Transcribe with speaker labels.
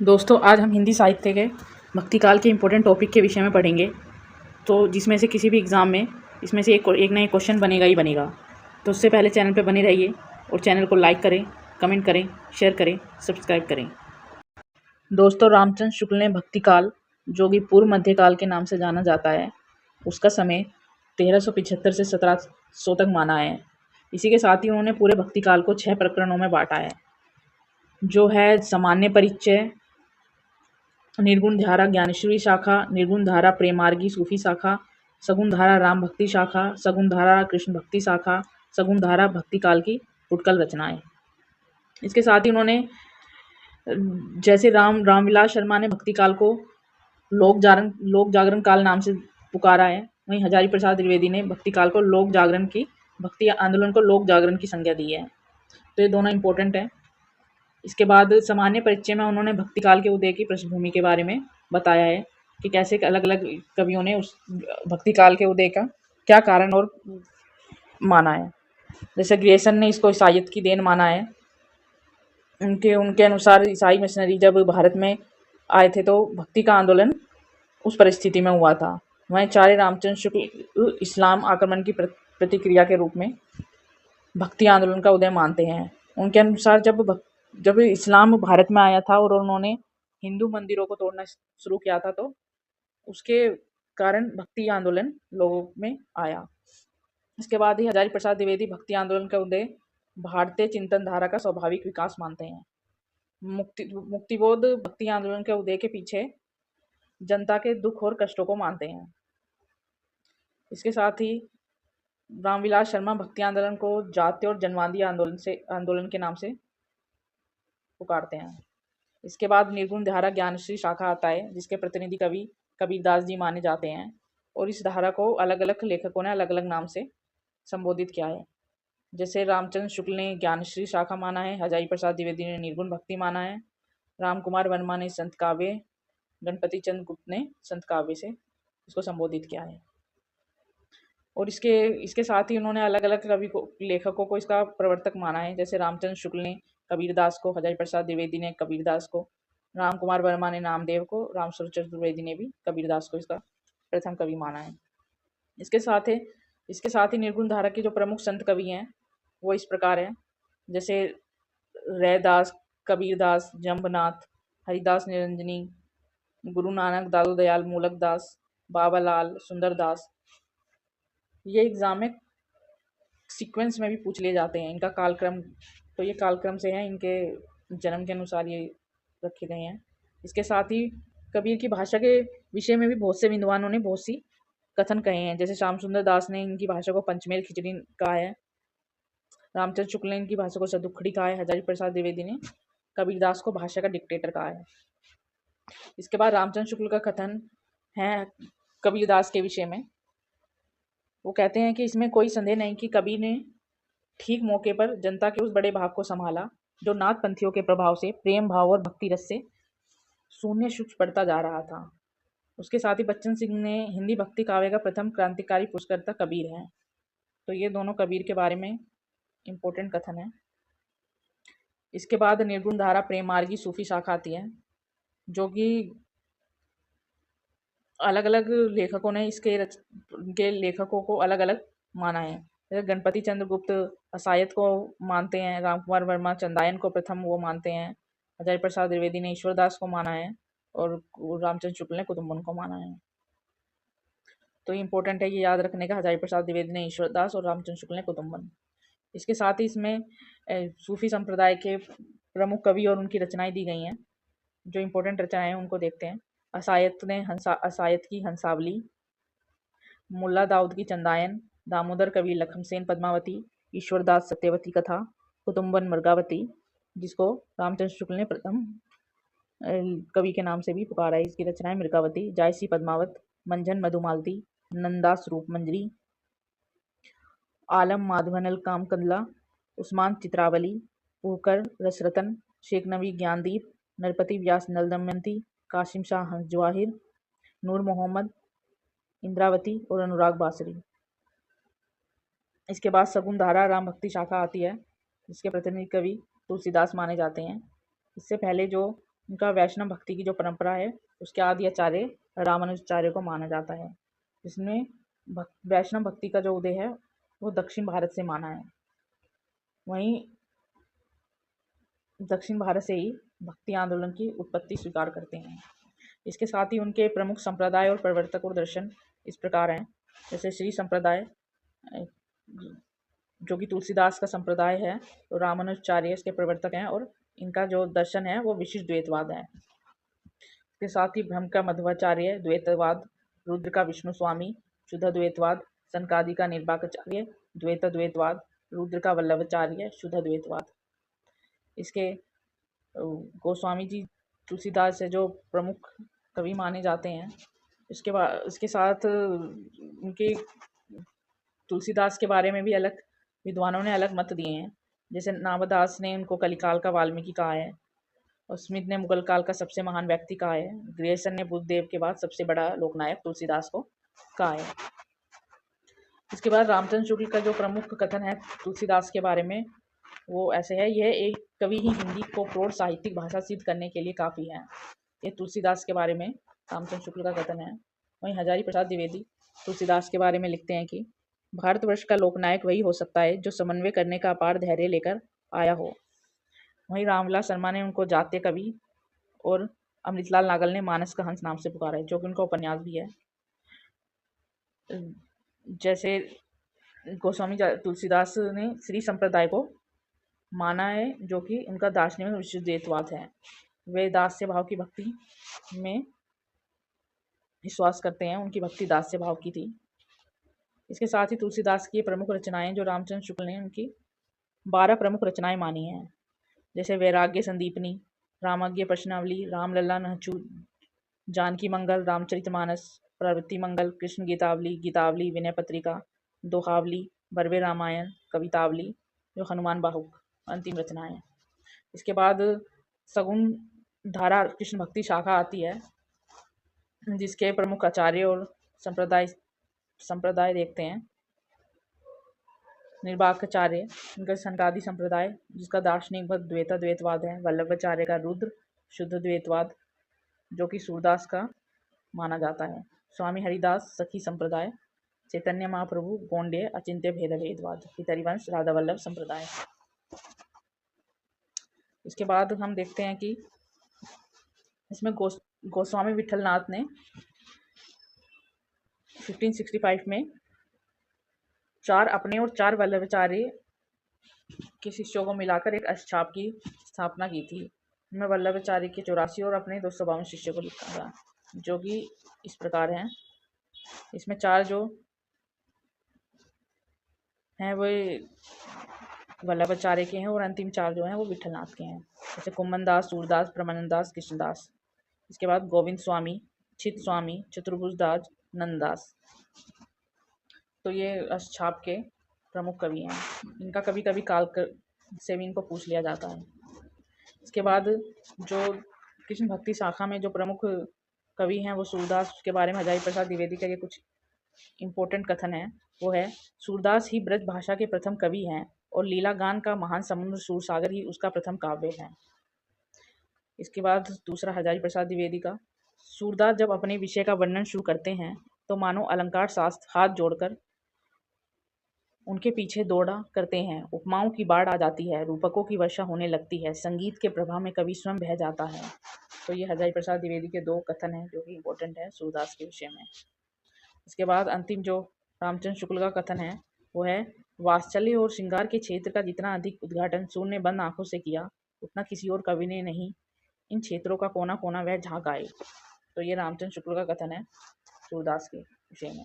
Speaker 1: दोस्तों आज हम हिंदी साहित्य के भक्ति काल के इम्पोर्टेंट टॉपिक के विषय में पढ़ेंगे। तो जिसमें से किसी भी एग्ज़ाम में इसमें से एक ना एक क्वेश्चन बनेगा ही बनेगा। तो उससे पहले चैनल पे बने रहिए और चैनल को लाइक करें, कमेंट करें, शेयर करें, सब्सक्राइब करें। दोस्तों रामचंद्र शुक्ल ने भक्ति काल, जो कि पूर्व मध्यकाल के नाम से जाना जाता है, उसका समय 1375 से 1700 तक माना है। इसी के साथ ही उन्होंने पूरे भक्ति काल को 6 प्रकरणों में बांटा है, जो है सामान्य परिचय, निर्गुण धारा ज्ञानेश्वरी शाखा, निर्गुण धारा प्रेमार्गी सूफी शाखा, सगुण धारा राम भक्ति शाखा, सगुण धारा कृष्ण भक्ति शाखा, सगुण धारा भक्ति काल की फुटकल रचनाएं। इसके साथ ही उन्होंने जैसे रामविलास शर्मा ने भक्ति काल को लोक जागरण काल नाम से पुकारा है, वहीं हजारी प्रसाद द्विवेदी ने भक्ति काल को भक्ति आंदोलन को लोक जागरण की संज्ञा दी है। तो ये दोनों इंपॉर्टेंट है। इसके बाद सामान्य परिचय में उन्होंने भक्ति काल के उदय की पृष्ठभूमि के बारे में बताया है कि कैसे अलग अलग कवियों ने उस भक्ति काल के उदय का क्या कारण और माना है। जैसे ग्रियर्सन ने इसको ईसाइयत की देन माना है। उनके अनुसार ईसाई मिशनरी जब भारत में आए थे तो भक्ति का आंदोलन उस परिस्थिति में हुआ था। वहीं आचार्य रामचंद्र शुक्ल इस्लाम आक्रमण की प्रतिक्रिया के रूप में भक्ति आंदोलन का उदय मानते हैं। उनके अनुसार जब इस्लाम भारत में आया था और उन्होंने हिंदू मंदिरों को तोड़ना शुरू किया था, तो उसके कारण भक्ति आंदोलन लोगों में आया। इसके बाद ही हजारी प्रसाद द्विवेदी भक्ति आंदोलन का उदय भारतीय चिंतन धारा का स्वाभाविक विकास मानते हैं। मुक्तिबोध भक्ति आंदोलन के उदय के पीछे जनता के दुख और कष्टों को मानते हैं। इसके साथ ही रामविलास शर्मा भक्ति आंदोलन को जातीय और जनवादी आंदोलन के नाम से पुकारते हैं। इसके बाद निर्गुण धारा ज्ञानश्री शाखा आता है, जिसके प्रतिनिधि कवि कबीरदास जी माने जाते हैं, और इस धारा को अलग अलग लेखकों ने अलग अलग नाम से संबोधित किया है। जैसे रामचंद्र शुक्ल ने ज्ञानश्री शाखा माना है, हजारी प्रसाद द्विवेदी ने निर्गुण भक्ति माना है, राम कुमार वर्मा ने संत काव्य, गणपति चंद्र गुप्त ने संत काव्य से इसको संबोधित किया है। और इसके साथ ही उन्होंने अलग अलग लेखकों को इसका प्रवर्तक माना है। जैसे रामचंद्र शुक्ल ने कबीरदास को, हजारी प्रसाद द्विवेदी ने कबीरदास को, राम कुमार वर्मा ने नामदेव को, रामस्वरूप चतुर्वेदी ने भी कबीरदास को इसका प्रथम कवि माना है। इसके साथ ही निर्गुण धारा के जो प्रमुख संत कवि हैं वो इस प्रकार हैं। जैसे रैदास, कबीरदास, जम्बनाथ, हरिदास निरंजनी, गुरु नानक, दादू दयाल, मूलक दास, बाबालाल, सुंदरदास। ये एग्जाम में सीक्वेंस में भी पूछ लिए जाते हैं। इनका कालक्रम, तो ये कालक्रम से है, इनके जन्म के अनुसार ये रखे गए हैं। इसके साथ ही कबीर की भाषा के विषय में भी बहुत से विद्वानों ने बहुत सी कथन कहे हैं। जैसे श्याम सुंदर दास ने इनकी भाषा को पंचमेल खिचड़ी कहा है, रामचंद्र शुक्ल ने इनकी भाषा को सदुखड़ी कहा है, हजारी प्रसाद द्विवेदी ने कबीरदास को भाषा का डिक्टेटर कहा है। इसके बाद रामचंद्र शुक्ल का कथन है कबीरदास के विषय में। वो कहते हैं कि इसमें कोई संदेह नहीं कि कबीर ने ठीक मौके पर जनता के उस बड़े भाग को संभाला जो नाथ पंथियों के प्रभाव से प्रेम भाव और भक्ति रस से शून्य सूक्ष्म पड़ता जा रहा था। उसके साथ ही बच्चन सिंह ने हिंदी भक्ति काव्य का प्रथम क्रांतिकारी पुरस्कर्ता कबीर हैं। तो ये दोनों कबीर के बारे में इम्पोर्टेंट कथन है। इसके बाद निर्गुण धारा प्रेमार्गी सूफी शाखा आती है, जो कि अलग अलग लेखकों ने इनके लेखकों को अलग अलग माना है। जैसे गणपति चंद्र गुप्त असायत को मानते हैं, राम कुमार वर्मा चंदायन को प्रथम वो मानते हैं, हजारी प्रसाद द्विवेदी ने ईश्वरदास को माना है, और रामचंद्र शुक्ल ने कुदुम्बन को माना है। तो इम्पोर्टेंट है ये याद रखने का, हजारी प्रसाद द्विवेदी ने ईश्वरदास और रामचंद्र शुक्ल ने कुदुम्बन। इसके साथ ही इसमें सूफी संप्रदाय के प्रमुख कवि और उनकी रचनाएं दी गई हैं। जो इम्पोर्टेंट रचनाएं हैं उनको देखते हैं। असायत की हंसावली, मुल्ला दाऊद की चंदायन, दामोदर कवि लखनसेन पद्मावती, ईश्वरदास सत्यवती कथा, कुतुम्बन मृगावती, जिसको रामचंद्र शुक्ल ने प्रथम कवि के नाम से भी पुकारा है। इसकी रचनाएं मृगावती, जायसी पद्मावत, मंझन मधुमालती, नंदास रूप मंजरी, आलम माधवनल कामकंदला, उस्मान चित्रावली, पुहकर रसरतन, शेख नबी ज्ञानदीप, नरपति व्यास नल दमयंती, कासिम शाह हंस जवाहिर, नूर मोहम्मद, इंद्रावती और अनुराग बासरी। इसके बाद सगुन धारा राम भक्ति शाखा आती है, जिसके प्रतिनिधि कवि तुलसीदास माने जाते हैं। इससे पहले जो इनका वैष्णव भक्ति की जो परंपरा है उसके आदि आचार्य रामानुजाचार्य को माना जाता है। इसमें वैष्णव भक्ति का जो उदय है वो दक्षिण भारत से माना है। वहीं दक्षिण भारत से ही भक्ति आंदोलन की उत्पत्ति स्वीकार करते हैं। इसके साथ ही उनके प्रमुख संप्रदाय और प्रवर्तक और दर्शन इस प्रकार हैं। जैसे श्री संप्रदाय जो कि तुलसीदास का संप्रदाय है, तो रामानुजाचार्य इसके प्रवर्तक हैं और इनका जो दर्शन है वो विशिष्ट द्वैतवाद है। इसके साथ ही ब्रह्म का मध्वाचार्य द्वैतवाद, रुद्र का विष्णु स्वामी शुद्ध द्वैतवाद, सनकादि का निर्वाकाचार्य द्वैतवाद, रुद्र का वल्लभाचार्य शुद्ध द्वैतवाद। इसके गोस्वामी जी तुलसीदास से जो प्रमुख कवि माने जाते हैं। इसके साथ उनके तुलसीदास के बारे में भी अलग विद्वानों ने अलग मत दिए हैं। जैसे नामदास ने उनको कलिकाल का वाल्मीकि कहा है और स्मिथ ने मुगल काल का सबसे महान व्यक्ति कहा है। ग्रेसन ने बुद्धदेव के बाद सबसे बड़ा लोकनायक तुलसीदास को कहा है। इसके बाद रामचंद्र शुक्ल का जो प्रमुख कथन है तुलसीदास के बारे में वो ऐसे है, यह एक कवि ही हिंदी को प्रौढ़ साहित्यिक भाषा सिद्ध करने के लिए काफ़ी है। ये तुलसीदास के बारे में रामचंद्र शुक्ल का कथन है। वहीं हजारी प्रसाद द्विवेदी तुलसीदास के बारे में लिखते हैं कि भारतवर्ष का लोकनायक वही हो सकता है जो समन्वय करने का अपार धैर्य लेकर आया हो। वहीं रामविलास शर्मा ने उनको जातीय कवि और अमृतलाल नागल ने मानस का हंस नाम से पुकारा है, जो कि उनका उपन्यास भी है। जैसे गोस्वामी तुलसीदास ने श्री संप्रदाय को माना है, जो कि उनका दार्शनिक में विशुद्ध द्वैतवाद है। वे दास्य भाव की भक्ति में विश्वास करते हैं, उनकी भक्ति दास्य भाव की थी। इसके साथ ही तुलसीदास की प्रमुख रचनाएं जो रामचंद्र शुक्ल ने उनकी 12 प्रमुख रचनाएं मानी हैं। जैसे वैराग्य संदीपनी, रामाज्ञ प्रश्नावली, रामलला नहचू, जानकी मंगल, रामचरितमानस, प्रवृत्ति मंगल, कृष्ण गीतावली, गीतावली, विनय पत्रिका, दोहावली, बर्वे रामायण, कवितावली, जो हनुमान बाहुक अंतिम रचना है। इसके बाद सगुन धारा कृष्ण भक्ति शाखा आती है, जिसके प्रमुख आचार्य और संप्रदाय देखते हैं। निर्वाकाचार्य, इनका सनकादि संप्रदाय जिसका दार्शनिक मत द्वैतवाद है। वल्लभाचार्य का रुद्र शुद्ध द्वैतवाद, जो कि सूरदास का माना जाता है। स्वामी हरिदास सखी संप्रदाय, चैतन्य महाप्रभु गोंडे अचिंत्य भेदवाद, पितरिवंश राधा वल्लभ संप्रदाय। इसके बाद हम देखते हैं कि इसमें गोस्वामी विठलनाथ ने 1565 में 4 अपने और 4 वल्लभाचार्य के शिष्यों को मिलाकर एक अष्टछाप की स्थापना की थी। मैं वल्लभाचार्य के 84 और अपने 252 शिष्यों को लिखा था, जो कि इस प्रकार हैं। इसमें 4 जो हैं वो वल्लभाचार्य के हैं और अंतिम 4 जो हैं वो विठलनाथ के हैं। जैसे कुम्मन दास, सूरदास, ब्रह्मानंद दास, कृष्णदास। इसके बाद गोविंद स्वामी, चित स्वामी, चतुर्भुज दास, नंददास। तो ये अष्टछाप के प्रमुख कवि हैं। इनका कभी कभी काल से भी इनको पूछ लिया जाता है। इसके बाद जो कृष्ण भक्ति शाखा में जो प्रमुख कवि हैं वो सूरदास के बारे में हजारी प्रसाद द्विवेदी का ये कुछ इम्पोर्टेंट कथन है। वो है, सूरदास ही ब्रज भाषा के प्रथम कवि हैं और लीला गान का महान समुद्र सूरसागर ही उसका प्रथम काव्य है। इसके बाद दूसरा हजारी प्रसाद द्विवेदी का, सूरदास जब अपने विषय का वर्णन शुरू करते हैं तो मानो अलंकार शास्त्र हाथ जोड़कर उनके पीछे दौड़ा करते हैं। उपमाओं की बाढ़ आ जाती है, रूपकों की वर्षा होने लगती है, संगीत के प्रभाव में कवि स्वयं बह जाता है। तो ये हजारी प्रसाद द्विवेदी के 2 कथन हैं जो कि इम्पोर्टेंट है सूरदास के विषय में। इसके बाद अंतिम जो रामचंद्र शुक्ल का कथन है वो है, वात्सल्य और श्रृंगार के क्षेत्र का जितना अधिक उद्घाटन सूर्य ने बंद आंखों से किया उतना किसी और कवि ने नहीं। इन क्षेत्रों का कोना कोना वह झांक आए। तो ये रामचंद्र शुक्ल का कथन है सूरदास के विषय में।